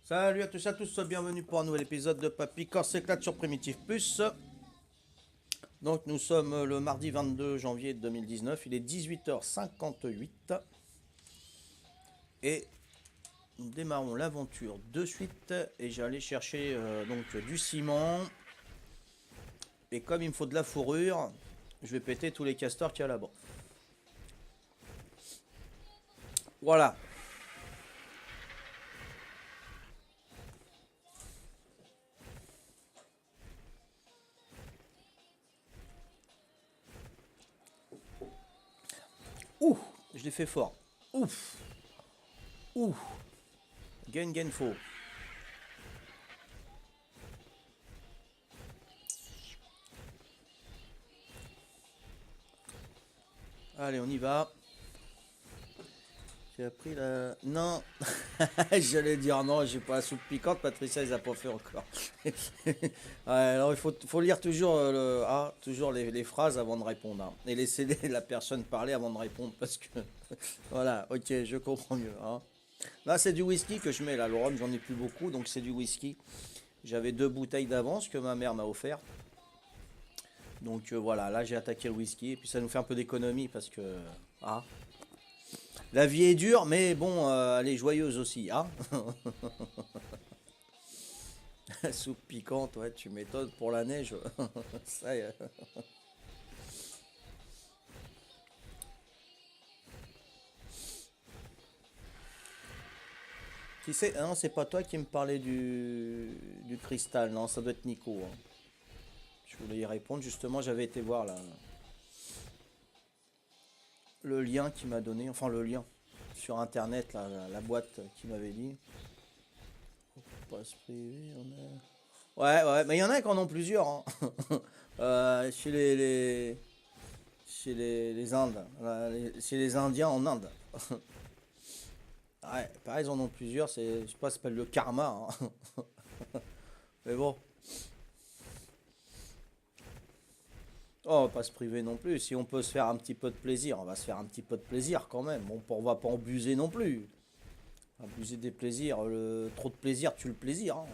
Salut à tous, bienvenue pour un nouvel épisode de Papy Corse s'éclate sur Primitive Plus. Donc nous sommes le mardi 22 janvier 2019, il est 18h58 et nous démarrons l'aventure de suite et j'allais chercher donc du ciment et comme il me faut de la fourrure, je vais péter tous les castors qu'il y a là-bas. Voilà. Ouh, je l'ai fait fort. Ouf. Ouh. Gain faux. Allez, on y va. J'ai appris la... Non. J'allais dire non, j'ai pas la soupe piquante. Patricia, ils a pas fait encore. Ouais, alors, il faut lire toujours, toujours les phrases avant de répondre, hein. Et laisser la personne parler avant de répondre. Parce que... Voilà, ok, je comprends mieux, hein. Là, c'est du whisky que je mets. Là, le rhum, j'en ai plus beaucoup. Donc, c'est du whisky. J'avais 2 bouteilles d'avance que ma mère m'a offert. Donc, voilà, là, j'ai attaqué le whisky. Et puis, ça nous fait un peu d'économie. Parce que... Ah, la vie est dure, mais bon, elle est joyeuse aussi, hein. Soupe piquante, ouais, tu m'étonnes pour la neige. Ça, Qui c'est? Ah non, c'est pas toi qui me parlais du cristal, non, ça doit être Nico, hein. Je voulais y répondre, justement, j'avais été voir le lien qu'il m'a donné, enfin le lien sur internet, là, la boîte qui m'avait dit. Passe privé, on a... Ouais, ouais, mais il y en a qui en ont plusieurs, hein. Chez les Indes, chez les Indiens en Inde. Ouais, pareil, ils en ont plusieurs, je sais pas, ça s'appelle le karma, hein. Mais bon, oh, on va pas se priver non plus. Si on peut se faire un petit peu de plaisir, on va se faire un petit peu de plaisir quand même. Bon, on va pas abuser non plus. Abuser des plaisirs, trop de plaisir tue le plaisir, hein.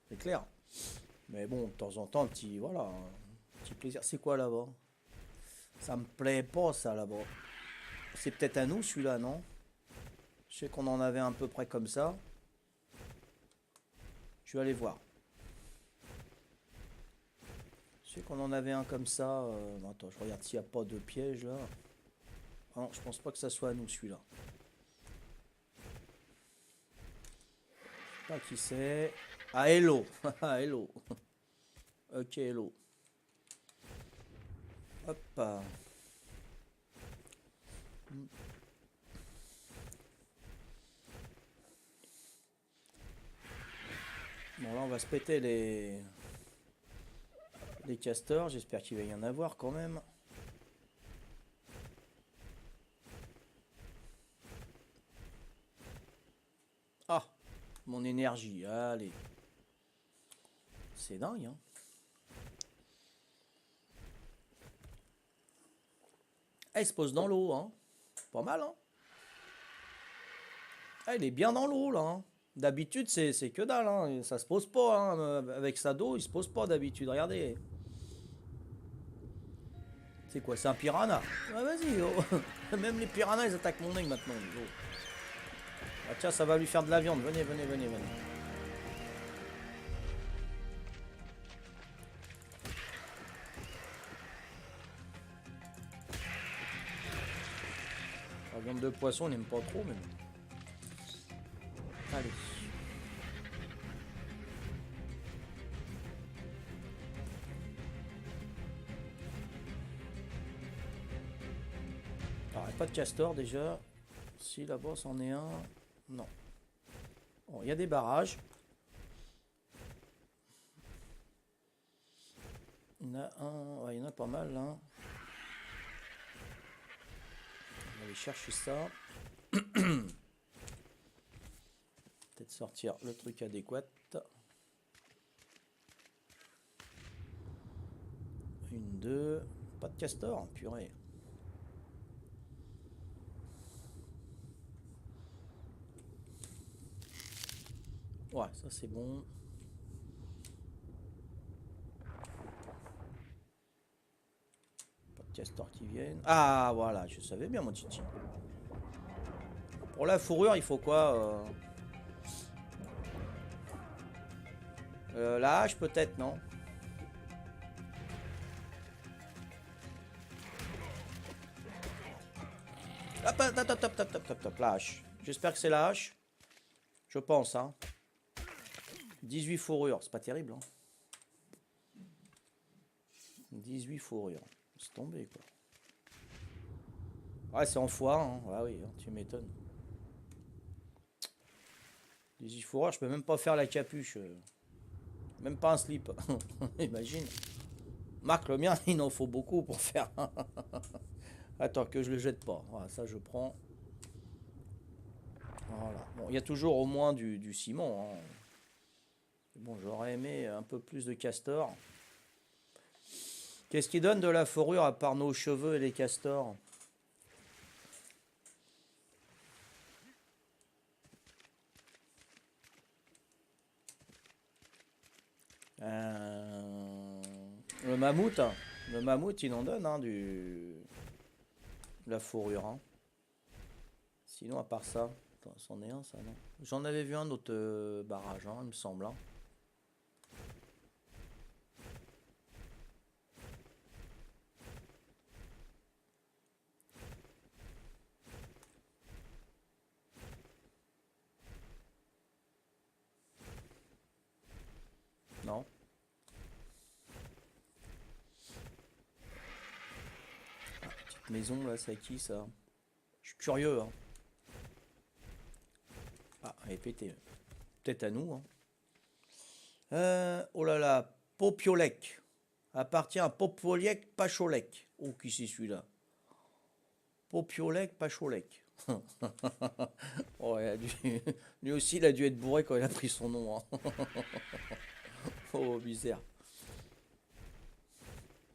C'est clair. Mais bon, de temps en temps, voilà, un petit plaisir. C'est quoi là-bas? Ça me plaît pas ça là-bas. C'est peut-être à nous celui-là, non? Je sais qu'on en avait un peu près comme ça. Je vais aller voir. Je sais qu'on en avait un comme ça. Attends, je regarde s'il n'y a pas de piège là. Ah non, je pense pas que ça soit à nous celui-là. Je sais pas qui c'est. Ah, hello. Ah, hello. Ok, hello. Hop. Bon, là, on va se péter les castors. J'espère qu'il va y en avoir quand même. Ah, mon énergie. Allez. C'est dingue, hein. Ah, il se pose dans l'eau, hein. Pas mal, hein. Ah, il est bien dans l'eau, là, hein. D'habitude, c'est que dalle, hein. Ça se pose pas, hein. Avec sa dos, il se pose pas d'habitude. Regardez. C'est quoi? C'est un piranha? Ah, vas-y, oh. Même les piranhas, ils attaquent mon œil maintenant. Oh. Ah, tiens, ça va lui faire de la viande. Venez. La viande de poisson, on n'aime pas trop, mais bon. Allez. Alors, il n'y a pas de castor déjà. Si là-bas, c'en est un. Non. Bon, il y a des barrages. Il y en a un. Ouais, il y en a pas mal, là. On va aller chercher ça. Peut-être sortir le truc adéquat. Une, deux. Pas de castor, purée. Ouais, ça c'est bon. Pas de castors qui viennent. Ah, voilà, je savais bien, mon titi. Pour la fourrure, il faut quoi la hache, peut-être, non? Hop, hop, hop, hop, hop, hop, hop, hop, la hache. J'espère que c'est la hache. Je pense, hein. 18 fourrures, c'est pas terrible, hein. 18 fourrures. C'est tombé, quoi. Ouais, c'est en foire, hein. Ah oui, hein, tu m'étonnes. 18 fourrures, je peux même pas faire la capuche. Même pas un slip. Imagine. Marc, le mien, il en faut beaucoup pour faire. Attends, que je le jette pas. Voilà, ça, je prends. Voilà. Bon, il y a toujours au moins du ciment, hein. Bon, j'aurais aimé un peu plus de castor. Qu'est-ce qui donne de la fourrure à part nos cheveux et les castors? Euh, Le mammouth, hein. Le mammouth, il en donne, hein, de la fourrure, hein. Sinon, à part ça, attends, c'en est un, ça, non? J'en avais vu un autre barrage, hein, il me semble, hein. Non? Petite maison, là, c'est à qui, ça? Je suis curieux, hein. Ah, elle est pétée. Peut-être à nous, hein. Oh là là, Popiolec. Appartient à Popiolec Pacholec. Oh, qui c'est celui-là? Popiolec Pacholec. Oh, lui aussi, il a dû être bourré quand il a pris son nom, hein. Oh, bizarre.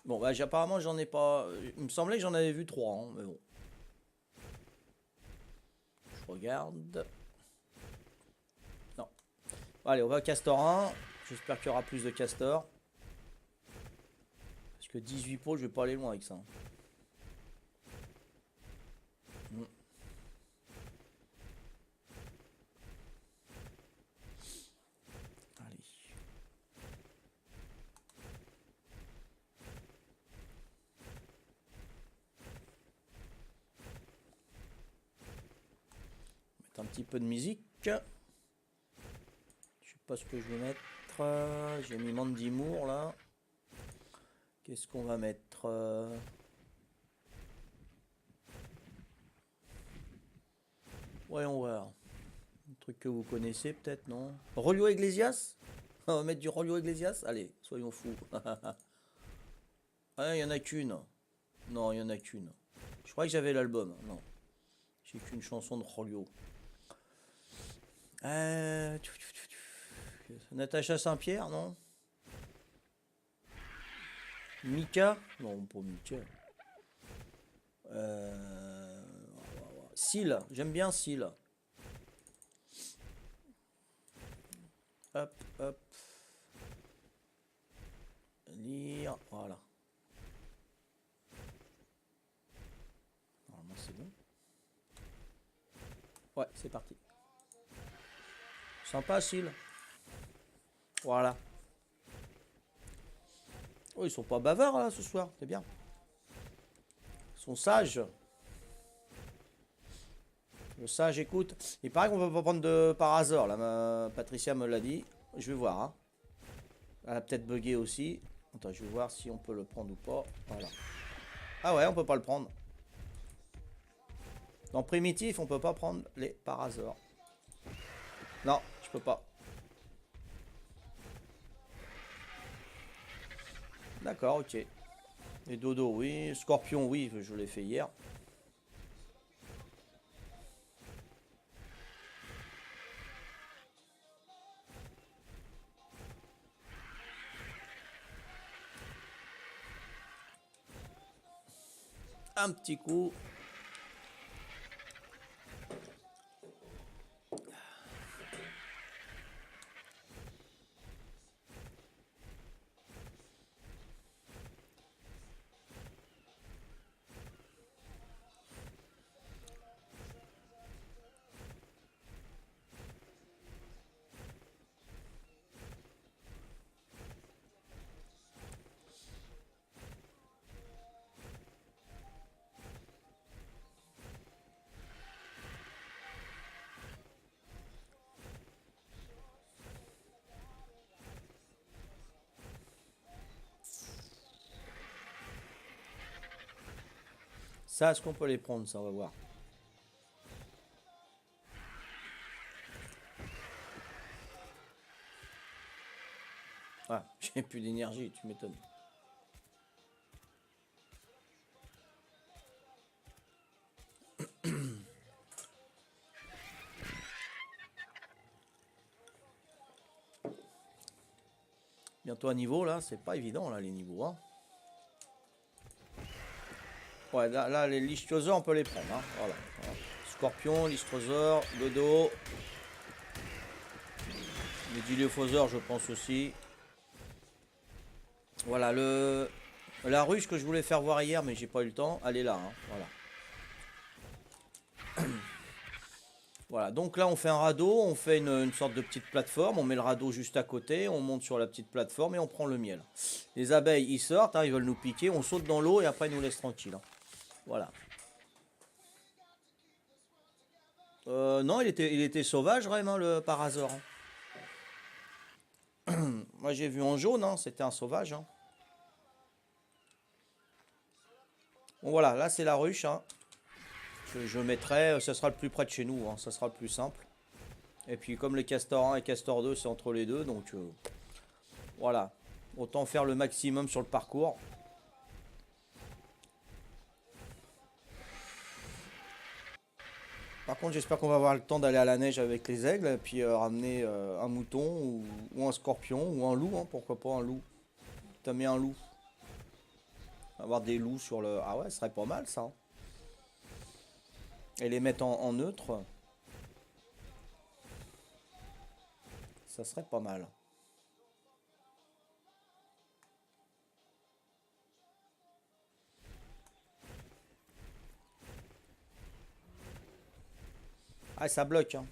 Bon, bah, apparemment, j'en ai pas. Il me semblait que j'en avais vu trois, hein, mais bon. Je regarde. Non. Allez, on va à Castor 1. J'espère qu'il y aura plus de Castor. Parce que 18 pots, je vais pas aller loin avec ça. Mm. Allez. Mettre un petit peu de musique. Je sais pas ce que je vais mettre. J'ai mis Mandy Moore là. Qu'est-ce qu'on va mettre Voyons voir. Un truc que vous connaissez peut-être, non? Rolio Iglesias? On va mettre du Rolio Iglesias? Allez, soyons fous. Ah, il y en a qu'une. Non, il y en a qu'une. Je crois que j'avais l'album. Non, j'ai qu'une chanson de Rolio. Euh... Natacha Saint-Pierre, non? Mika? Non, pas Mika. Seal, j'aime bien Seal. Hop, hop. Lire, voilà. Normalement c'est bon. Ouais, c'est parti. Sympa, Seal. Voilà. Oh, ils sont pas bavards là ce soir, c'est bien. Ils sont sages. Le sage écoute. Il paraît qu'on peut pas prendre de par hasard là. Patricia me l'a dit. Je vais voir, hein. Elle a peut-être bugué aussi. Attends, je vais voir si on peut le prendre ou pas. Voilà. Ah ouais, on peut pas le prendre. Dans primitif, on peut pas prendre les par hasard. Non, je peux pas. D'accord, ok. Et dodo, oui. Scorpion, oui, je l'ai fait hier. Un petit coup. Ça, est-ce qu'on peut les prendre, ça, on va voir. Ah, j'ai plus d'énergie, tu m'étonnes. Bientôt à niveau, là, c'est pas évident, là, les niveaux, hein. Ouais, là les lichtosaures, on peut les prendre, hein. Voilà. Scorpion, lichtosaure, dodo. Les dilophosaures, je pense aussi. Voilà, la ruche que je voulais faire voir hier, mais j'ai pas eu le temps, elle est là, hein. Voilà. Voilà, donc là on fait un radeau, on fait une sorte de petite plateforme, on met le radeau juste à côté, on monte sur la petite plateforme et on prend le miel. Les abeilles ils sortent, hein, ils veulent nous piquer, on saute dans l'eau et après ils nous laissent tranquille, hein. Voilà. Non, il était sauvage vraiment le parasaure, hein. Moi j'ai vu en jaune, hein, c'était un sauvage, hein. Bon voilà, là c'est la ruche, hein. Je mettrai, ça sera le plus près de chez nous, hein, ça sera le plus simple. Et puis comme les Castor 1 et Castor 2 c'est entre les deux, donc voilà. Autant faire le maximum sur le parcours. Par contre j'espère qu'on va avoir le temps d'aller à la neige avec les aigles, et puis ramener un mouton ou un scorpion ou un loup, hein, pourquoi pas un loup. T'as mis un loup. Avoir des loups sur le... Ah ouais, ce serait pas mal ça, hein. Et les mettre en neutre. Ça serait pas mal. Ah, ça bloque, hein.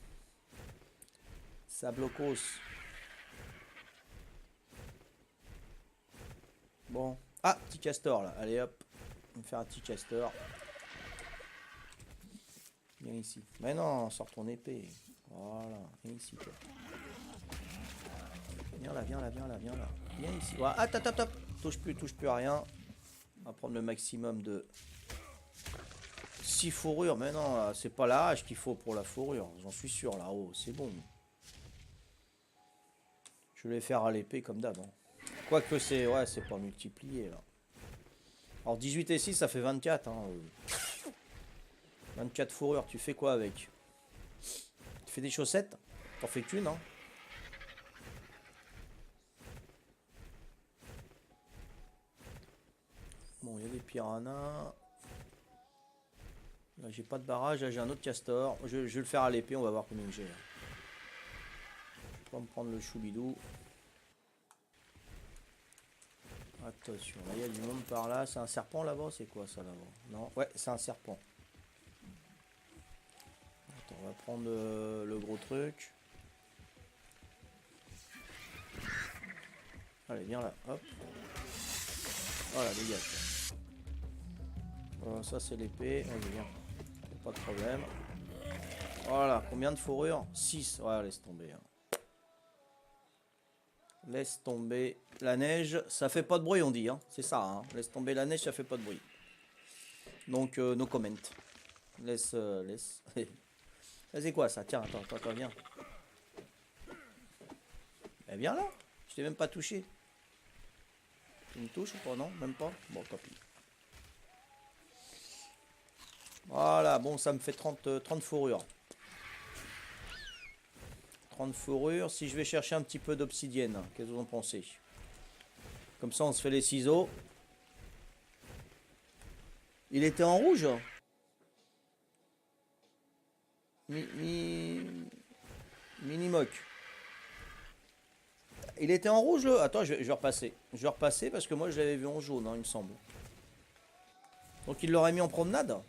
Ça blocos. Bon. Ah, petit castor là. Allez hop. On va faire un petit castor. Viens ici. Mais non, sors ton épée. Voilà. Viens ici, toi. Viens là, viens là, viens là, viens là. Viens ici. Voilà. Ah, top, top, top. Touche plus à rien. On va prendre le maximum de 6 fourrures. Mais non, c'est pas la hache qu'il faut pour la fourrure. J'en suis sûr là-haut. C'est bon. Je vais faire à l'épée comme d'hab, hein. Quoique c'est... Ouais, c'est pas multiplié là. Alors 18 et 6, ça fait 24, hein. 24 fourrures, tu fais quoi avec? Tu fais des chaussettes? T'en fais qu'une, hein. Bon, il y a des piranhas. Là, j'ai pas de barrage. Là, j'ai un autre castor. Je vais le faire à l'épée. On va voir combien j'ai. Je vais me prendre le choubidou. Attention, là, il y a du monde par là. C'est un serpent là-bas? C'est quoi ça là-bas? Non, ouais, c'est un serpent. Attends, on va prendre le gros truc. Allez, viens là. Hop. Voilà, dégage. Ça, c'est l'épée. Allez, viens. Pas de problème. Voilà, combien de fourrures? 6. Ouais, laisse tomber, hein. Laisse tomber. La neige, ça fait pas de bruit, on dit, hein. C'est ça, hein. Laisse tomber la neige, ça fait pas de bruit. Donc, no comment. Laisse. C'est quoi ça? Tiens, attends, viens. Eh, viens là. Je t'ai même pas touché. Tu me touches ou pas? Non, même pas. Bon, copie. Voilà, bon, ça me fait 30 fourrures. 30 fourrures. Si je vais chercher un petit peu d'obsidienne, qu'est-ce que vous en pensez? Comme ça, on se fait les ciseaux. Il était en rouge? Minimoc. Il était en rouge, le... Attends, je vais repasser. Je vais repasser parce que moi, je l'avais vu en jaune, hein, il me semble. Donc, il l'aurait mis en promenade?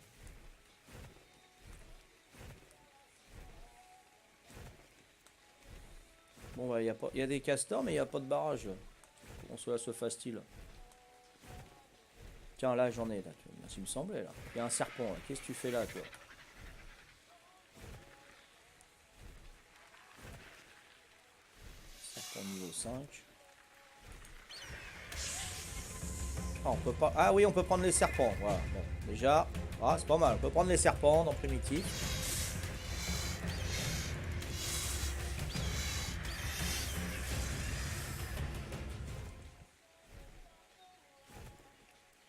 Bon, bah, il y a des castors, mais il n'y a pas de barrage. Comment cela se fasse-t-il? Tiens, là, j'en ai, là. Il me semblait, là. Il y a un serpent, là. Qu'est-ce que tu fais là, toi? Serpent niveau 5. Ah, on peut pas... Ah oui, on peut prendre les serpents. Voilà, bon, déjà... Ah, c'est pas mal. On peut prendre les serpents dans primitif.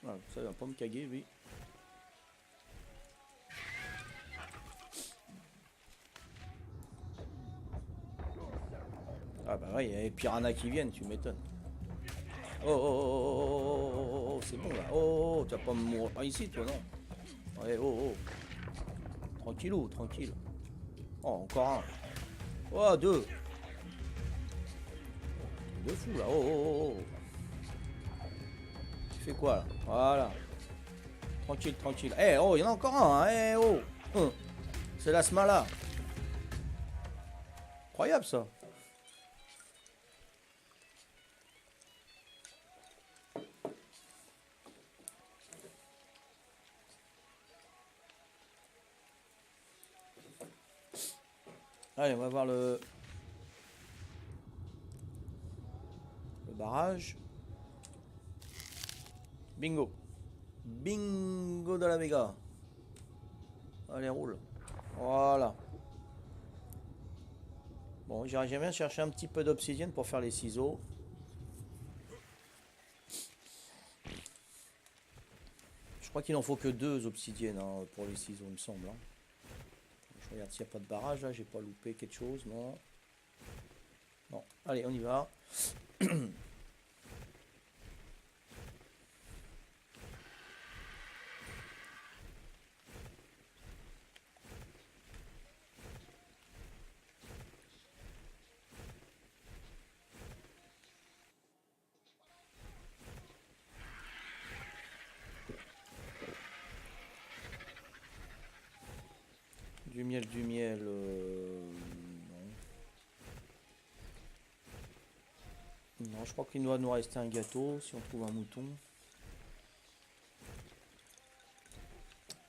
Ah, ça, il va pas me caguer, lui. Ah bah ouais, il y a les piranhas qui viennent, tu m'étonnes. Oh, oh, oh, oh, oh, oh, oh, oh, oh, c'est bon là. Oh, oh, oh, tu vas pas me mourir ici, toi, non. Ouais, oh, oh. Tranquillou, tranquille. Oh, encore un. Oh, deux. Deux fous là. Oh, oh, oh, oh. Tu fais quoi là? Voilà. Tranquille, tranquille. Eh, oh, il y en a encore un. Hein. Eh, oh. C'est la smala. Incroyable ça. Allez, on va voir le barrage. Bingo. Bingo de la Vega. Allez, roule. Voilà. Bon, j'aimerais bien chercher un petit peu d'obsidienne pour faire les ciseaux. Je crois qu'il en faut que 2 obsidiennes hein, pour les ciseaux, il me semble. Hein. Je regarde s'il n'y a pas de barrage là, j'ai pas loupé quelque chose, non. Non, allez, on y va. Du miel, du miel. Non. Non, je crois qu'il doit nous rester un gâteau si on trouve un mouton.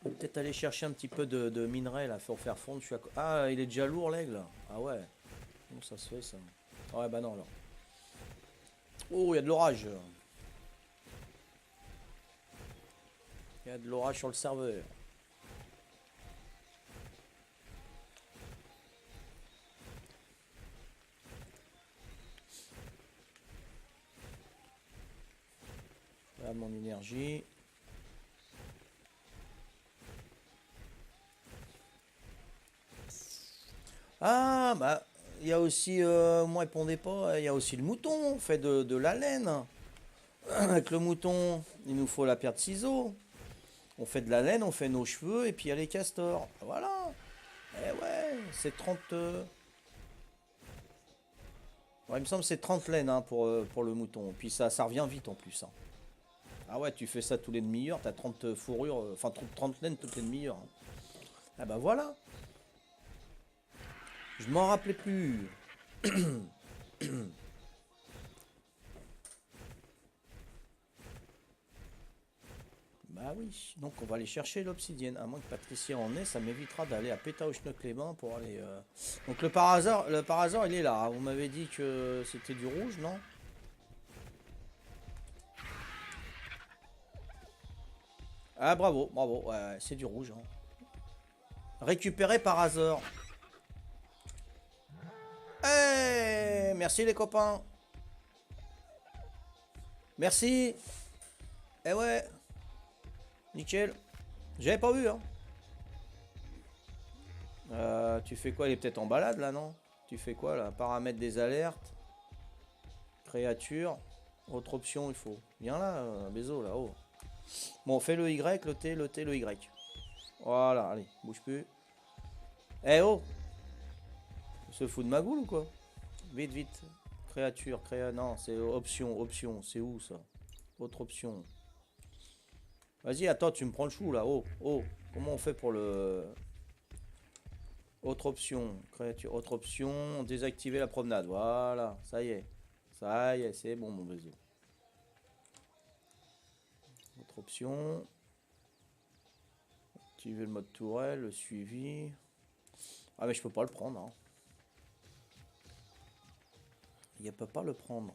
Peut-être aller chercher un petit peu de minerai là pour faire fondre. Ah, il est déjà lourd l'aigle. Ah ouais. Comment ça se fait ça? Ah ouais, bah non alors. Oh, il y a de l'orage. Il y a de l'orage sur le serveur. Voilà mon énergie. Ah, bah, il y a aussi, moi, répondez pas, il y a aussi le mouton, on fait de la laine. Avec le mouton, il nous faut la paire de ciseaux. On fait de la laine, on fait nos cheveux, et puis il y a les castors. Voilà. Eh ouais, c'est 30. Ouais, il me semble que c'est 30 laines hein, pour le mouton. Puis ça revient vite en plus. Hein. Ah ouais, tu fais ça tous les demi-heures, t'as 30 fourrures, enfin 30 laines toutes les demi-heures. Hein. Ah bah voilà. Je m'en rappelais plus. Bah oui, donc on va aller chercher l'obsidienne. À moins que Patricia en ait, ça m'évitera d'aller à Pétaouchnok-les-Bains pour aller. Donc le par hasard, il est là. Hein. Vous m'avez dit que c'était du rouge, non? Ah bravo, bravo, ouais, ouais, c'est du rouge. Hein. Récupéré par hasard. Eh, merci les copains. Merci. Eh ouais, nickel. J'avais pas vu, hein. Tu fais quoi? Il est peut-être en balade là, non? Tu fais quoi là? Paramètres des alertes. Créature. Autre option, il faut. Viens là, Bézo, là-haut. Bon, fais le Y, le T, le T, le Y. Voilà, allez, bouge plus. Eh oh! Se fout de ma goule ou quoi? Vite, vite. Créature, non, c'est option, option. C'est où ça? Autre option. Vas-y, attends, tu me prends le chou là. Oh, oh. Comment on fait pour le. Autre option. Créature, autre option. Désactiver la promenade. Voilà, ça y est. Ça y est, c'est bon, mon Bézo. Autre option. Activer le mode tourelle, le suivi. Ah, mais je peux pas le prendre. Hein. Il peut pas le prendre.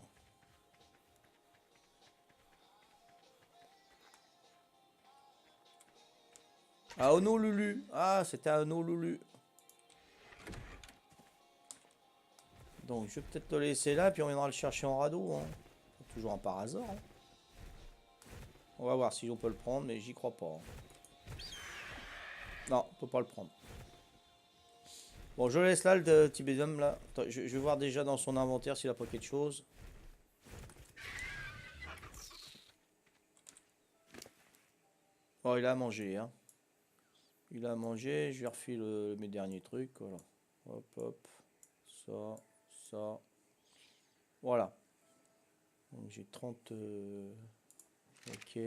À Honolulu. Ah, c'était à Honolulu. Donc, je vais peut-être le laisser là, puis on viendra le chercher en radeau. Hein. Toujours un par hasard. Hein. On va voir si on peut le prendre, mais j'y crois pas. Hein. Non, on peut pas le prendre. Bon, je laisse là le Tibédium là. Attends, je vais voir déjà dans son inventaire s'il a pas quelque chose. Oh, il a à manger, hein. Il a à manger, je lui refile mes derniers trucs. Voilà. Hop, hop. Ça, ça. Voilà. Donc j'ai 30. Ok.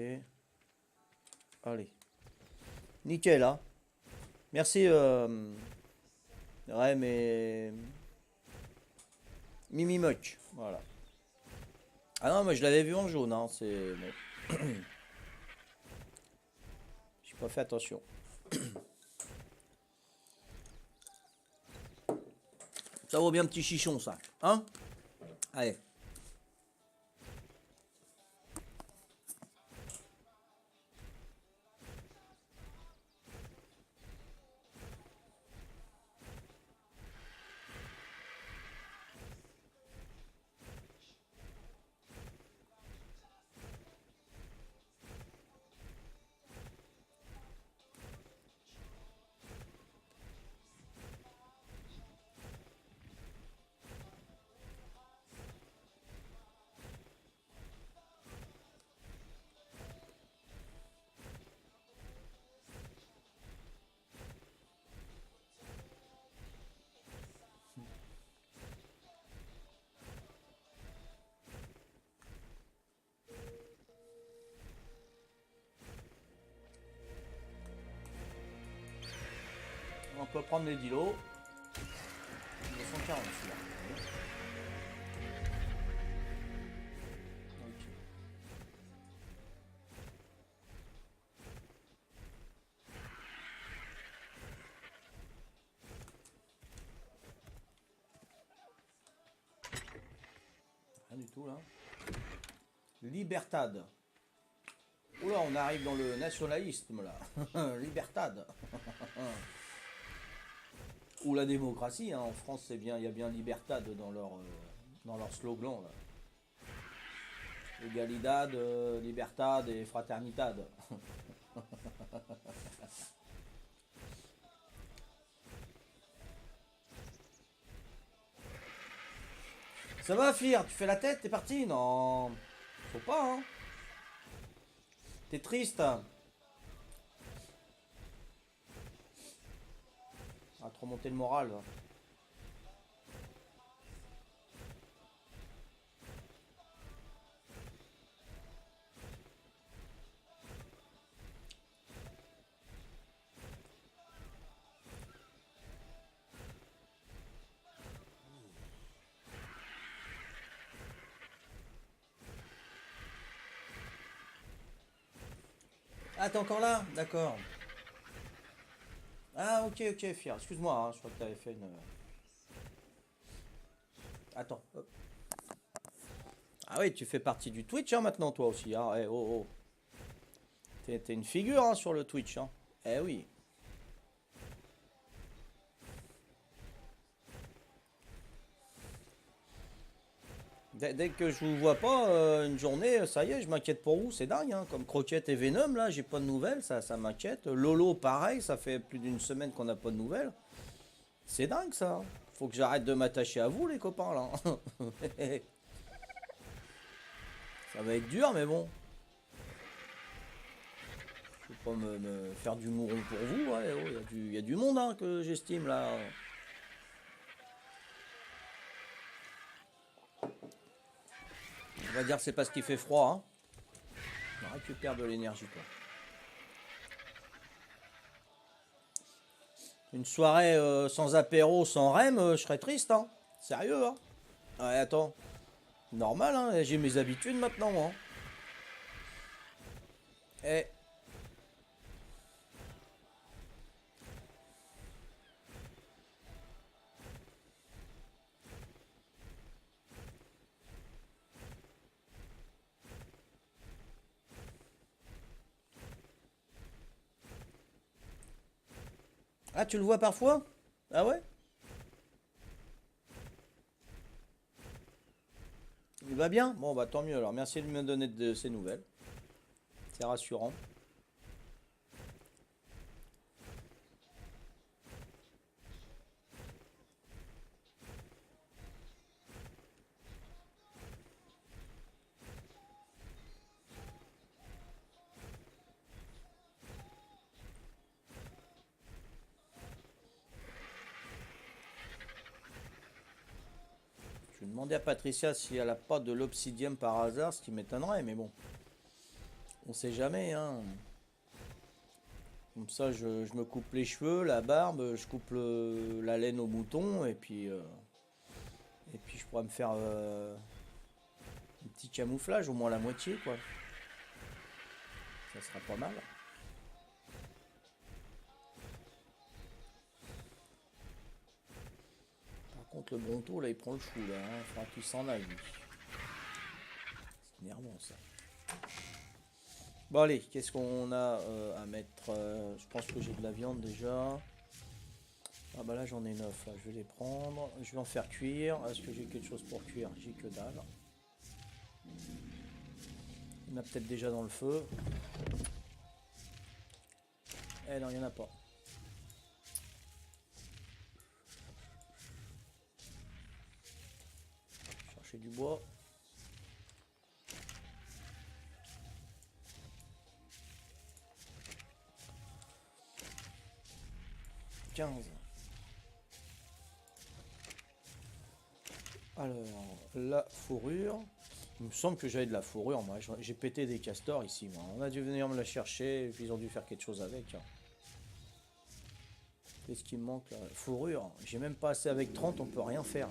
Allez. Nickel, hein. Merci. Ouais, mais. Mimi Much. Voilà. Ah non, mais je l'avais vu en jaune, hein. C'est. Bon. J'ai pas fait attention. Ça vaut bien petit chichon, ça. Hein? Allez. On peut prendre les dilos. 240 celui-là. Ok. Rien du tout là. Libertad. Oula, on arrive dans le nationalisme là. Libertad. Ou la démocratie, hein. En France c'est bien, il y a bien Libertad dans leur slogan là. Egalidad, Libertad et Fraternitad. Ça va, Fir? Tu fais la tête? T'es parti? Non. Faut pas, hein. T'es triste. Ah, trop monter le moral. Va. Ah, t'es encore là? D'accord. Ah, ok, ok, Fir. Excuse-moi, hein, je crois que t'avais fait une. Attends. Hop. Ah oui, tu fais partie du Twitch hein, maintenant, toi aussi. Hein. Eh, oh, oh. T'es une figure hein, sur le Twitch. Hein. Eh oui. Dès que je vous vois pas une journée, ça y est, je m'inquiète pour vous, c'est dingue, hein. Comme Croquette et Venom, là, j'ai pas de nouvelles, ça m'inquiète. Lolo, pareil, ça fait plus d'une semaine qu'on n'a pas de nouvelles. C'est dingue, ça. Faut que j'arrête de m'attacher à vous, les copains, là. Ça va être dur, mais bon. Je vais pas me faire du mouron pour vous, ouais. Oh, y a du monde, hein, que j'estime, là. On va dire que c'est parce qu'il fait froid, hein. On récupère de l'énergie, quoi. Une soirée sans apéro, sans rem, je serais triste, hein. Sérieux, hein. Ouais, attends. Normal, hein. J'ai mes habitudes maintenant, moi. Eh, Ah, tu le vois parfois? Ah ouais? Il va bien? Bon, bah tant mieux alors. Merci de me donner de ces nouvelles. C'est rassurant. Je vais demander à Patricia si elle a pas de l'obsidienne par hasard, ce qui m'étonnerait, mais bon, on sait jamais, hein. Comme ça, je me coupe les cheveux, la barbe, je coupe la laine au mouton, et puis je pourrais me faire un petit camouflage, au moins la moitié, quoi. Ça sera pas mal. Par contre, le Bronto, là, il prend le chou, là. Il faudra qu'il s'en aille, lui. C'est énervant, ça. Bon, allez, qu'est-ce qu'on a à mettre je pense que j'ai de la viande, déjà. Ah bah là, j'en ai 9, là. Je vais les prendre. Je vais en faire cuire. Est-ce que j'ai quelque chose pour cuire? J'ai que dalle. Il y en a peut-être déjà dans le feu. Eh non, il n'y en a pas. Chercher du bois. 15. Alors, la fourrure. Il me semble que j'avais de la fourrure, moi. J'ai pété des castors ici, moi. On a dû venir me la chercher, et puis ils ont dû faire quelque chose avec. Qu'est-ce qui me manque là? Fourrure. J'ai même pas assez avec 30, on peut rien faire.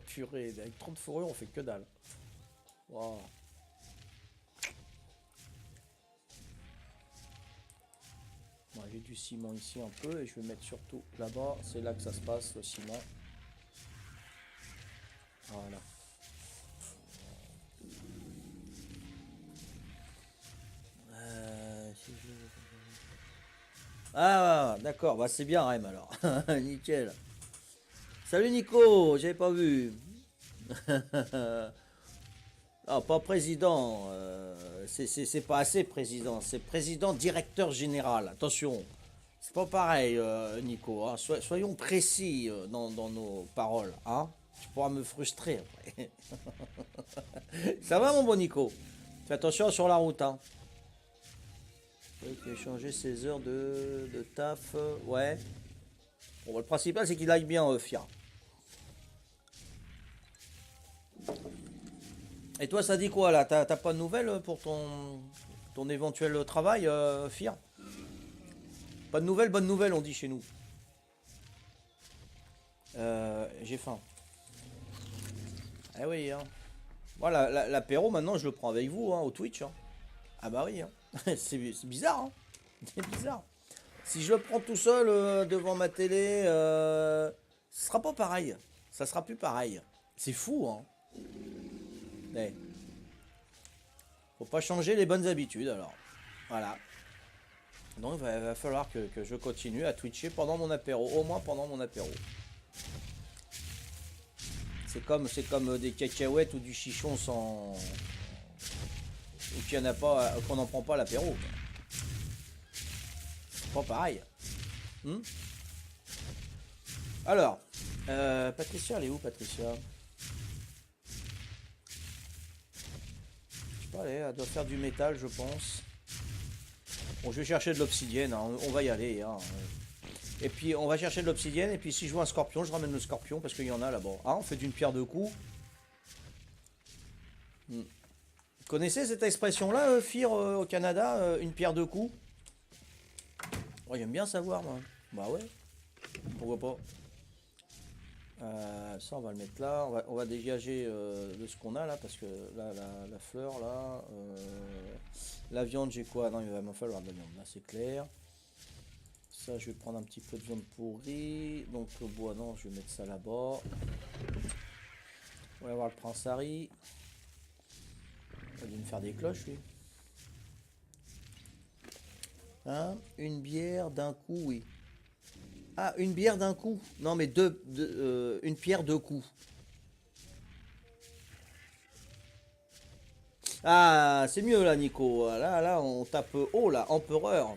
Purée, avec 30 fourrures, on fait que dalle. Wow. Bon, j'ai du ciment ici un peu, et je vais mettre surtout là-bas. C'est là que ça se passe, le ciment. Voilà. Si ah, d'accord, bah c'est bien, Rem, alors. Nickel. Salut Nico, j'avais pas vu. Ah, pas président, c'est pas assez président, c'est président directeur général. Attention, c'est pas pareil, Nico, hein. Soyons précis dans nos paroles, hein. Tu pourras me frustrer après. Ça va, mon bon Nico? Fais attention sur la route, hein. Il a changé ses heures de taf, ouais. Bon, le principal, c'est qu'il aille bien, Fia. Et toi, ça dit quoi là? T'as pas de nouvelles pour ton éventuel travail, Fir? Pas de nouvelles, bonne nouvelle, on dit chez nous. J'ai faim. Eh oui, hein. Voilà, l'apéro maintenant, je le prends avec vous, hein, au Twitch, hein. Ah bah oui, hein. C'est bizarre, hein. C'est bizarre. Si je le prends tout seul devant ma télé, ce sera pas pareil. Ça sera plus pareil. C'est fou, hein. Eh, faut pas changer les bonnes habitudes, alors. Voilà. Donc il va falloir que je continue à twitcher pendant mon apéro, au moins pendant mon apéro. C'est comme des cacahuètes ou du chichon sans... ou qu'il y en a pas, qu'on n'en prend pas à l'apéro. C'est pas pareil. Hmm. Alors, Patricia, elle est où, Patricia? Je sais pas, elle doit faire du métal, je pense. Bon, je vais chercher de l'obsidienne, hein, on va y aller, hein. Et puis on va chercher de l'obsidienne, et puis si je vois un scorpion, je ramène le scorpion, parce qu'il y en a là-bas. Ah, on fait d'une pierre deux coups. Hmm. Vous connaissez cette expression-là, Fir, au Canada, une pierre deux coups? Oh, j'aime bien savoir, moi. Bah ouais, pourquoi pas. Ça, on va le mettre là. On va dégager de ce qu'on a là, parce que là, la fleur, là. La viande, j'ai quoi? Non, il va m'en falloir de la viande, là, c'est clair. Ça, je vais prendre un petit peu de viande pourrie. Donc, le bois, non, je vais mettre ça là-bas. On va voir le prince Harry. Il va me faire des cloches, lui. Hein? Une bière d'un coup, oui. Ah, une bière d'un coup. Non, mais une pierre deux coups. Ah, c'est mieux là, Nico. Là, on tape haut, là, empereur.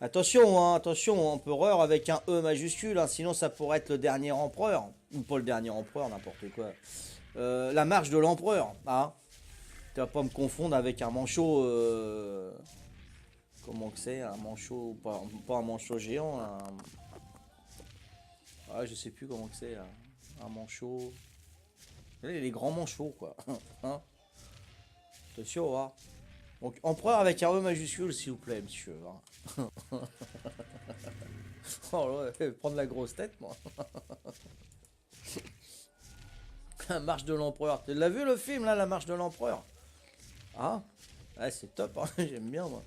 Attention, hein, attention, empereur avec un E majuscule, hein, sinon ça pourrait être le dernier empereur. Ou pas le dernier empereur, n'importe quoi. La marche de l'empereur, hein. Tu vas pas me confondre avec un manchot. Comment que c'est? Un manchot, pas un manchot géant. Ah, je sais plus comment que c'est. Un manchot. Les grands manchots, quoi. Hein. Attention, hein. Donc, empereur avec un E majuscule, s'il vous plaît, monsieur. Hein. Oh, ouais, prendre la grosse tête, moi. La marche de l'empereur. Tu l'as vu le film, là, la marche de l'empereur? Ah, ouais, c'est top, hein. J'aime bien, moi.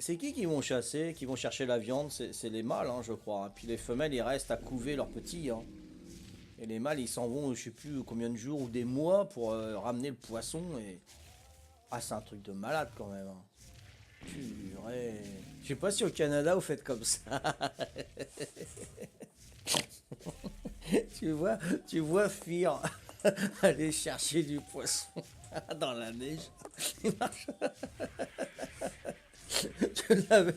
C'est qui vont chasser, qui vont chercher la viande? C'est les mâles, hein, je crois. Et puis les femelles, ils restent à couver leurs petits. Hein. Et les mâles, ils s'en vont, je sais plus combien de jours ou des mois pour ramener le poisson. Et... Ah, c'est un truc de malade quand même. Hein. Purée. Je sais pas si au Canada vous faites comme ça. tu vois Fear aller chercher du poisson dans la neige. Il marche. Tu l'avais.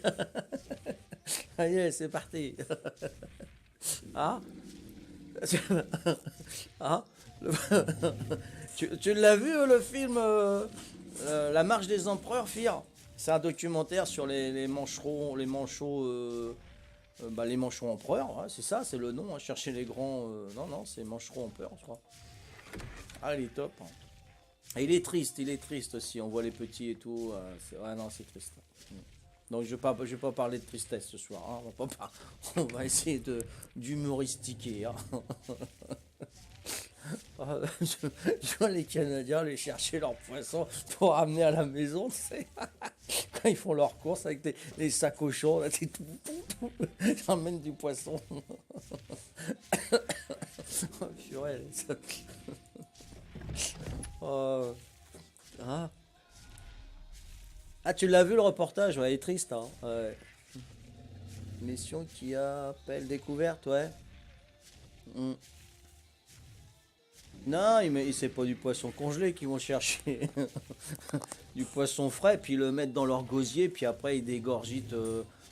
Allez, c'est parti. Ah, ah. Tu l'as vu le film La marche des empereurs, Fear? C'est un documentaire sur les mancherons, les manchots, les manchots empereurs. Ouais, c'est ça, c'est le nom. Hein, chercher les grands. Non, c'est mancherons empereurs, je crois. Ah, il est top. Hein. Et il est triste aussi. On voit les petits et tout. Ouais, non, c'est triste. Donc je vais pas parler de tristesse ce soir. Hein. On va essayer d'humoristiquer. Hein. Je vois les Canadiens aller chercher leurs poissons pour ramener à la maison, tu sais. Quand ils font leurs courses avec les sacs au chaud, là, ils ramènent du poisson. Oh, purée, ça... Oh. Ah. Ah, tu l'as vu le reportage, ouais, il est triste, hein. Ouais. Mission qui appelle découverte, ouais. Mm. Non, c'est pas du poisson congelé qu'ils vont chercher. Du poisson frais, puis le mettre dans leur gosier, puis après ils dégorgitent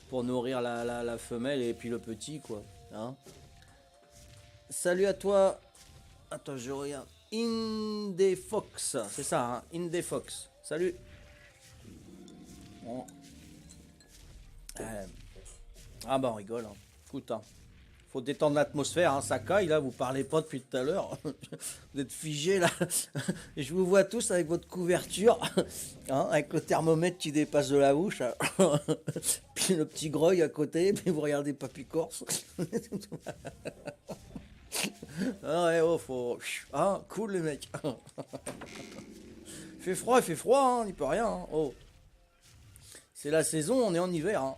pour nourrir la femelle et puis le petit, quoi. Hein. Salut à toi. Attends, je regarde. Indefox, c'est ça, hein. Indefox. Salut. Bon. Ah bah on rigole. Hein. Écoute, hein. Faut détendre l'atmosphère, hein, ça caille là, vous parlez pas depuis tout à l'heure. Vous êtes figés là. Et je vous vois tous avec votre couverture, hein, avec le thermomètre qui dépasse de la bouche. Puis le petit grog à côté, puis vous regardez Papy Corse. Ah ouais, oh, faut. Ah, cool les mecs. Il fait froid, hein, on n'y peut rien. Hein. Oh. C'est la saison, on est en hiver. Hein.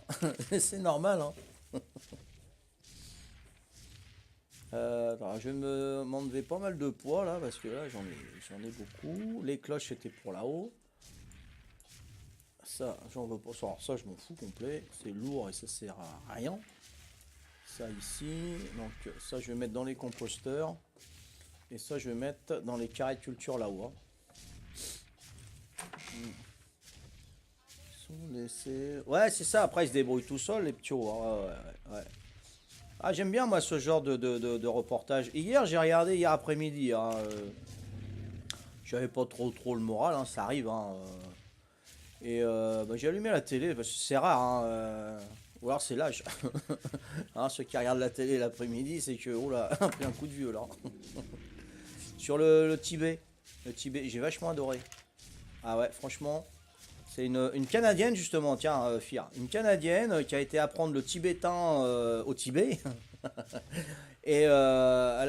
C'est normal. Hein. Alors, je vais m'enlever pas mal de poids là parce que là j'en ai beaucoup. Les cloches c'était pour là-haut. Ça, j'en veux pas. Alors, ça je m'en fous complet. C'est lourd et ça sert à rien. Ça ici. Donc ça je vais mettre dans les composteurs. Et ça je vais mettre dans les carrés de culture là-haut. Hein. Ouais c'est ça. Après ils se débrouillent tout seuls les petits. Hein. Ouais. Ah, j'aime bien, moi, ce genre de reportage. Hier, j'ai regardé, hier après-midi. Hein, j'avais pas trop le moral, hein, ça arrive. Hein, et j'ai allumé la télé, parce que c'est rare. Hein, ou alors c'est l'âge. Hein, ceux qui regardent la télé l'après-midi, c'est que, oh là, a pris un coup de vieux, là. Sur le Tibet. Le Tibet, j'ai vachement adoré. Ah ouais, franchement. C'est une Canadienne justement, tiens, Fir. Une Canadienne qui a été apprendre le tibétain au Tibet. Et elle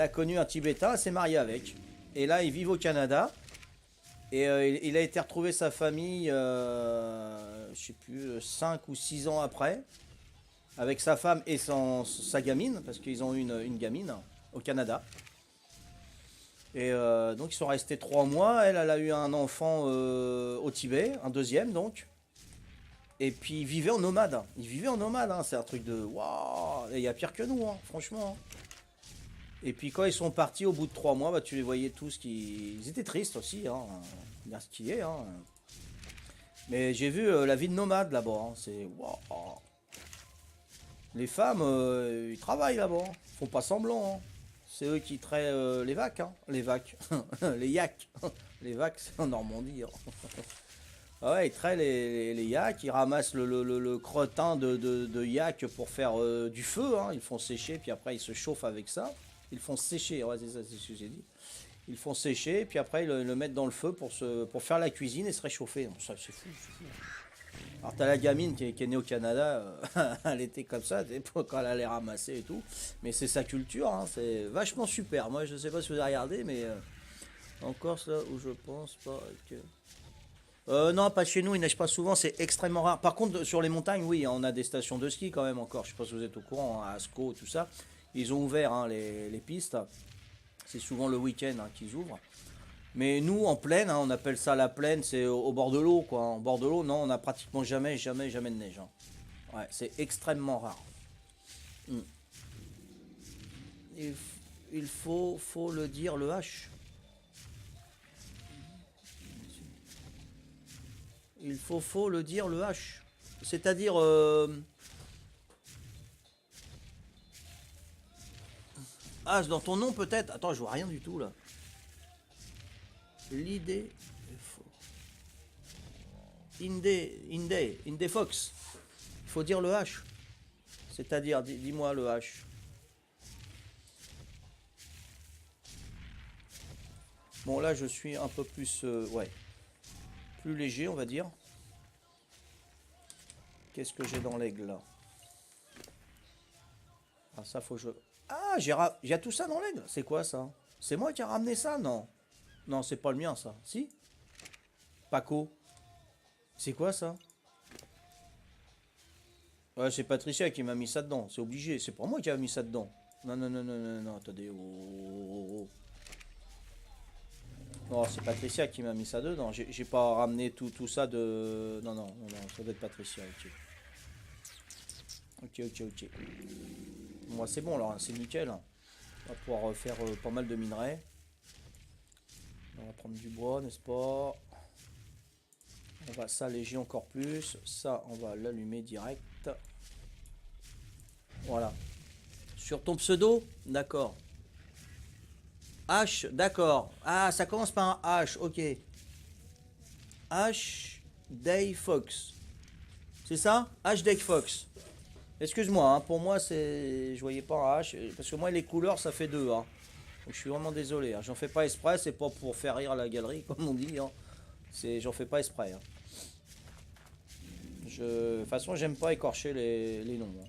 a connu un Tibétain, elle s'est mariée avec. Et là, ils vivent au Canada. Et il a été retrouver sa famille, je sais plus, 5 ou 6 ans après. Avec sa femme et sa gamine, parce qu'ils ont eu une gamine au Canada. Et donc ils sont restés 3 mois. Elle a eu un enfant au Tibet, un deuxième donc. Et puis ils vivaient en nomade. Ils vivaient en nomade, hein. C'est un truc de waouh. Et il y a pire que nous, hein, franchement. Et puis quand ils sont partis au bout de 3 mois, bah, tu les voyais tous qui. Ils étaient tristes aussi, hein. Bien ce qui est, hein. Mais j'ai vu la vie de nomade là-bas, hein. C'est waouh. Les femmes, ils travaillent là-bas, hein. Ils font pas semblant, hein. C'est eux qui traient les vacs, hein. Les vacs. Les yaks. Les vacs, c'est en Normandie, hein. Ah ouais, ils traient les yaks, ils ramassent le cretin de yak pour faire du feu, hein. Ils font sécher, puis après ils se chauffent avec ça. Ils font sécher, ouais, c'est ça, c'est ce que j'ai dit. Ils font sécher, puis après ils le mettent dans le feu pour faire la cuisine et se réchauffer. Donc, ça, c'est fou, c'est fou. Alors t'as la gamine qui est née au Canada, elle était comme ça, quand elle allait ramasser et tout. Mais c'est sa culture, hein, c'est vachement super. Moi je sais pas si vous avez regardé, mais en Corse là où je pense pas que... non, pas chez nous, il neige pas souvent, c'est extrêmement rare. Par contre, sur les montagnes, oui, on a des stations de ski quand même encore. Je sais pas si vous êtes au courant, hein, à Ascot, tout ça. Ils ont ouvert, hein, les pistes. C'est souvent le week-end, hein, qu'ils ouvrent. Mais nous, en plaine, hein, on appelle ça la plaine, c'est au bord de l'eau, quoi. En bord de l'eau, non, on n'a pratiquement jamais, jamais, jamais de neige, hein. Ouais, c'est extrêmement rare. Hmm. Il, il faut le dire, le H. Faut le dire, le H. C'est-à-dire... H dans ton nom, peut-être. Attends, je vois rien du tout, là. L'idée... Indé Fox. Il faut dire le H. C'est-à-dire, dis-moi le H. Bon, là, je suis un peu plus... ouais. Plus léger, on va dire. Qu'est-ce que j'ai dans l'aigle, là? Ah, ça, faut que je... Ah, j'ai tout ça dans l'aigle. C'est quoi, ça? C'est moi qui a ramené ça? Non. Non, c'est pas le mien, ça. Si? Paco. C'est quoi, ça? Ouais, c'est Patricia qui m'a mis ça dedans. C'est obligé. C'est pas moi qui a mis ça dedans. Non, non, non, non, non, non. Attendez. Oh, oh, oh. Non, c'est Patricia qui m'a mis ça dedans. J'ai pas ramené tout ça de... Non, non, non, non. Ça doit être Patricia. Ok. Ok, ok, ok. Moi, c'est bon, alors. C'est nickel. On va pouvoir faire pas mal de minerais. On va prendre du bois, n'est-ce pas? On va s'alléger encore plus. Ça, on va l'allumer direct. Voilà. Sur ton pseudo? D'accord. H, d'accord. Ah, ça commence par un H, ok. H Day Fox. C'est ça? H Day Fox. Excuse-moi, hein, pour moi, c'est. Je voyais pas un H. Parce que moi, les couleurs, ça fait deux, hein. Donc, je suis vraiment désolé, hein. J'en fais pas exprès, c'est pas pour faire rire la galerie, comme on dit, hein. J'en fais pas exprès, hein. De toute façon, j'aime pas écorcher les noms, hein.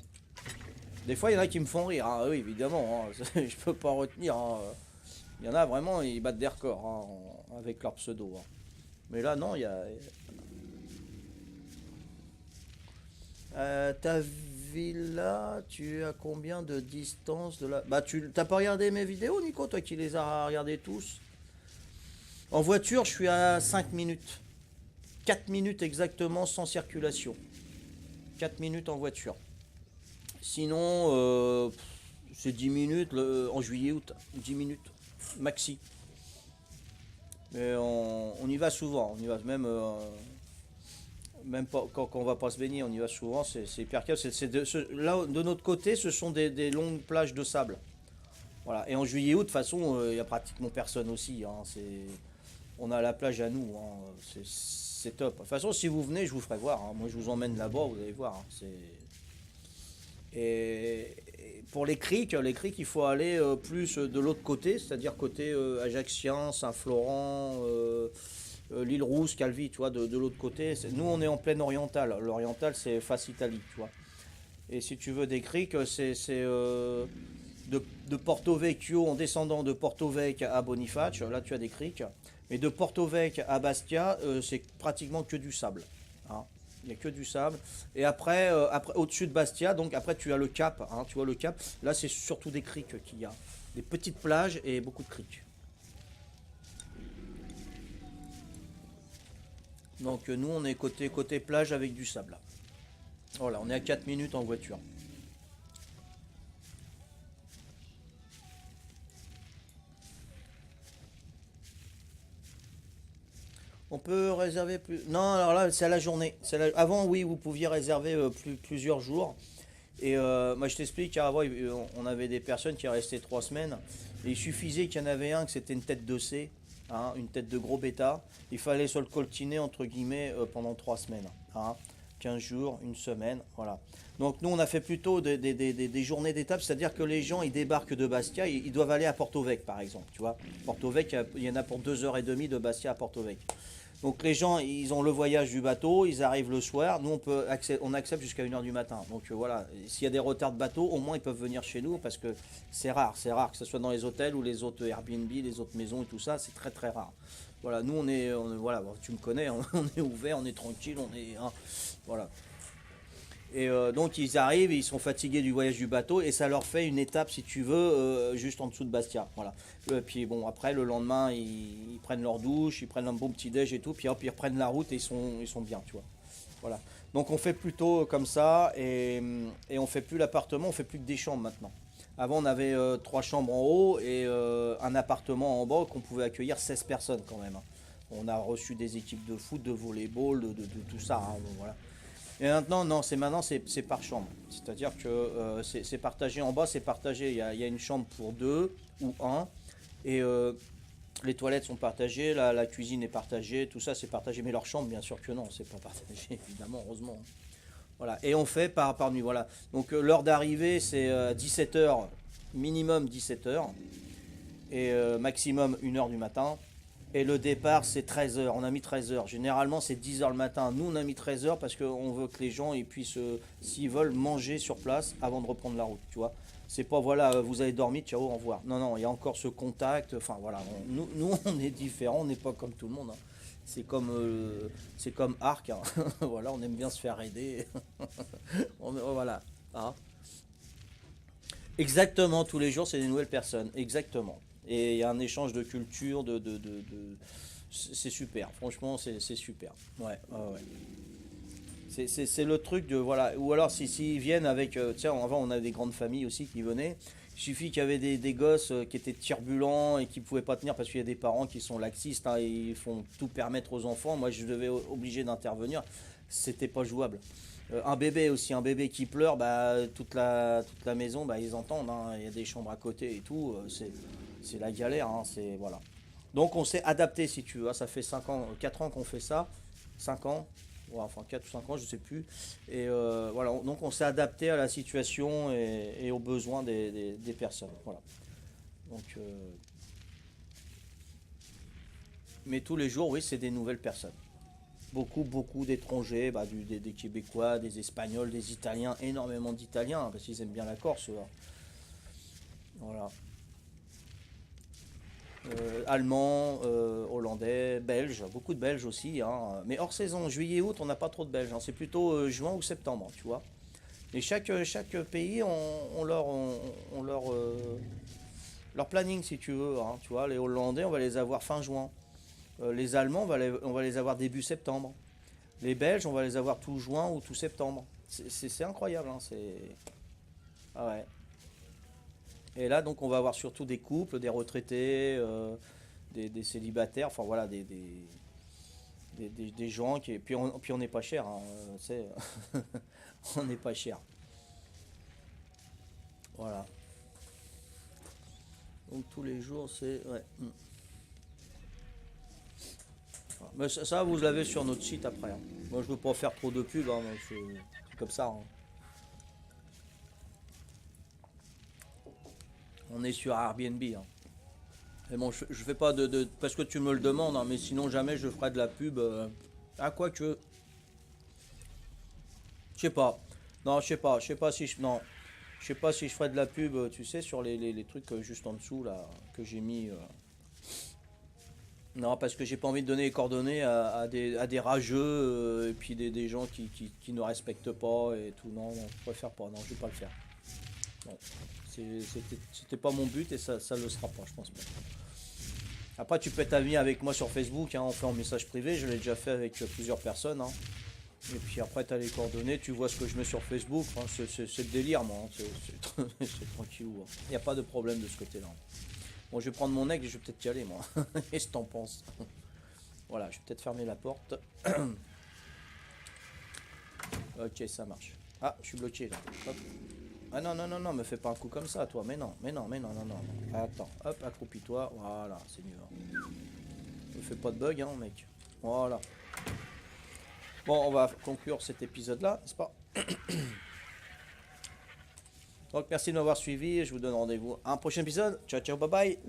Des fois, il y en a qui me font rire, hein. Oui, évidemment, hein. Je peux pas retenir, hein. Il y en a vraiment, ils battent des records, hein, avec leur pseudo, hein. Mais là, non, il y a... ta villa, tu as combien de distance de la... Bah, tu t'as pas regardé mes vidéos, Nico, toi qui les as regardés tous? En voiture, je suis à 5 minutes. 4 minutes exactement sans circulation. 4 minutes en voiture. Sinon, c'est 10 minutes en juillet-août. 10 minutes, maxi. Mais on y va souvent. On y va même... même pas, quand on va pas se baigner, on y va souvent, c'est hyper calme. Là, de notre côté, ce sont des longues plages de sable. Voilà. Et en juillet-août, de toute façon, il y a pratiquement personne aussi, hein. On a la plage à nous, hein. C'est top. De toute façon, si vous venez, je vous ferai voir, hein. Moi, je vous emmène là-bas, vous allez voir, hein. Et pour les criques, il faut aller plus de l'autre côté, c'est-à-dire côté Ajaccien, Saint-Florent, l'île Rousse, Calvi, tu vois, de l'autre côté. Nous, on est en pleine orientale. L'orientale, c'est face Italie, tu vois. Et si tu veux des criques, c'est de Porto Vecchio, en descendant de Porto Vecchio à Boniface, là tu as des criques. Mais de Porto Vecchio à Bastia, c'est pratiquement que du sable, hein. Il n'y a que du sable. Et après, au-dessus de Bastia, donc après tu as le Cap, hein, tu vois le Cap. Là, c'est surtout des criques qu'il y a. Des petites plages et beaucoup de criques. Donc nous on est côté plage avec du sable là. Voilà, on est à 4 minutes en voiture. On peut réserver plus. Non, alors là, c'est à la journée. Avant, oui, vous pouviez réserver plusieurs jours. Et moi, je t'explique, avant, on avait des personnes qui restaient 3 semaines. Et il suffisait qu'il y en avait un, que c'était une tête de C, hein, une tête de gros bêta. Il fallait se le coltiner, entre guillemets, pendant 3 semaines. Hein, 15 jours, une semaine, voilà. Donc nous, on a fait plutôt des journées d'étape, c'est-à-dire que les gens, ils débarquent de Bastia, ils doivent aller à Porto Vec, par exemple, tu vois. Porto Vec, il y en a pour 2h30 de Bastia à Porto Vec. Donc les gens, ils ont le voyage du bateau, ils arrivent le soir. Nous, on accepte jusqu'à 1h du matin. Donc voilà, s'il y a des retards de bateau, au moins ils peuvent venir chez nous parce que c'est rare que ce soit dans les hôtels ou les autres Airbnb, les autres maisons et tout ça, c'est très très rare. Voilà, nous voilà, bon, tu me connais, on est ouvert, on est tranquille, hein, voilà. Et donc ils arrivent, ils sont fatigués du voyage du bateau et ça leur fait une étape, si tu veux, juste en dessous de Bastia. Voilà. Puis bon, après le lendemain, ils prennent leur douche, ils prennent un bon petit déj et tout, puis hop, ils reprennent la route et ils sont bien, tu vois. Voilà. Donc on fait plutôt comme ça et on fait plus l'appartement, on fait plus que des chambres maintenant. Avant on avait 3 chambres en haut et un appartement en bas qu'on pouvait accueillir 16 personnes quand même. Hein. On a reçu des équipes de foot, de volleyball, de tout ça. Hein, bon, voilà. Et maintenant, non, c'est par chambre. C'est-à-dire que c'est partagé en bas, c'est partagé. Il y a une chambre pour deux ou un. Et les toilettes sont partagées, la cuisine est partagée, tout ça c'est partagé. Mais leur chambre, bien sûr que non, c'est pas partagé, évidemment, heureusement. Voilà. Et on fait par nuit. Voilà. Donc l'heure d'arrivée, c'est 17h, minimum 17h. Et maximum 1h du matin. Et le départ, c'est 13h. On a mis 13h. Généralement, c'est 10h le matin. Nous, on a mis 13h parce qu'on veut que les gens ils puissent, s'ils veulent, manger sur place avant de reprendre la route. Tu vois. C'est pas, voilà, vous avez dormi, ciao, au revoir. Non, non, il y a encore ce contact. Enfin, voilà. Nous, on est différents. On n'est pas comme tout le monde. Hein. C'est comme Arc. Hein. Voilà, on aime bien se faire aider. Voilà. Hein. Exactement, tous les jours, c'est des nouvelles personnes. Exactement. Et il y a un échange de culture, c'est super. Franchement, c'est super. Ouais, ouais, ouais. C'est le truc de, voilà. Ou alors, s'ils viennent avec. Tiens, avant, on avait des grandes familles aussi qui venaient. Il suffit qu'il y avait des gosses qui étaient turbulents et qui ne pouvaient pas tenir parce qu'il y a des parents qui sont laxistes, hein, et ils font tout permettre aux enfants. Moi, je devais obligé d'intervenir. C'était pas jouable. Un bébé aussi, un bébé qui pleure, bah, toute la maison, bah, ils entendent. Hein. Il y a des chambres à côté et tout. C'est la galère. Hein, voilà. Donc on s'est adapté si tu veux. Hein. Ça fait 5 ans, 4 ans qu'on fait ça. 5 ans. Ouais, enfin 4 ou 5 ans, je sais plus. Et voilà, donc on s'est adapté à la situation et aux besoins des personnes. Voilà. Donc, mais tous les jours, oui, c'est des nouvelles personnes. Beaucoup d'étrangers, bah, des Québécois, des Espagnols, des Italiens, énormément d'Italiens, hein, parce qu'ils aiment bien la Corse. Voilà. Allemands, Hollandais, Belges, beaucoup de Belges aussi. Hein. Mais hors saison, juillet-août, on n'a pas trop de Belges. Hein. C'est plutôt juin ou septembre, tu vois. Et chaque pays ont leur planning, si tu veux. Hein, tu vois, les Hollandais, on va les avoir fin juin. Les Allemands, on va les avoir début septembre. Les Belges, on va les avoir tout juin ou tout septembre. C'est incroyable. Hein, ah ouais. Et là, donc, on va avoir surtout des couples, des retraités, des célibataires, enfin voilà, des gens qui. Puis on n'est pas cher, hein, on n'est pas cher. Voilà. Donc tous les jours, c'est. Ouais. Voilà. Mais ça, vous l'avez sur notre site après. Hein. Moi, je veux pas faire trop de pub, hein, c'est comme ça. Hein. On est sur Airbnb. Hein. Et bon, je fais pas parce que tu me le demandes, hein, mais sinon jamais je ferai de la pub. À quoi que. Je sais pas. Non, je sais pas. Je sais pas si je. Non. Je sais pas si je ferai de la pub, tu sais, sur les trucs juste en dessous là que j'ai mis. Non, parce que j'ai pas envie de donner les coordonnées à des rageux et puis des gens qui ne respectent pas et tout. Non, non, je préfère pas. Non, je vais pas le faire. Non. C'était pas mon but et ça le sera pas, je pense pas. Après, tu peux être ami avec moi sur Facebook, hein, on fait en message privé, je l'ai déjà fait avec plusieurs personnes. Hein. Et puis après, tu as les coordonnées, tu vois ce que je mets sur Facebook, hein, c'est le délire, moi, hein, c'est tranquillou. Hein. Il n'y a pas de problème de ce côté-là. Bon, je vais prendre mon aigle et je vais peut-être y aller, moi. Qu'est-ce que t'en penses? Voilà, je vais peut-être fermer la porte. Ok, ça marche. Ah, je suis bloqué là. Hop. Ah non, non, non, non, me fais pas un coup comme ça, toi. Mais non, mais non, mais non, non, non. Attends, hop, accroupis-toi. Voilà, c'est mieux. Hein. Me fais pas de bug, hein, mec. Voilà. Bon, on va conclure cet épisode-là, n'est-ce pas? Donc, merci de m'avoir suivi. Je vous donne rendez-vous à un prochain épisode. Ciao, ciao, bye bye.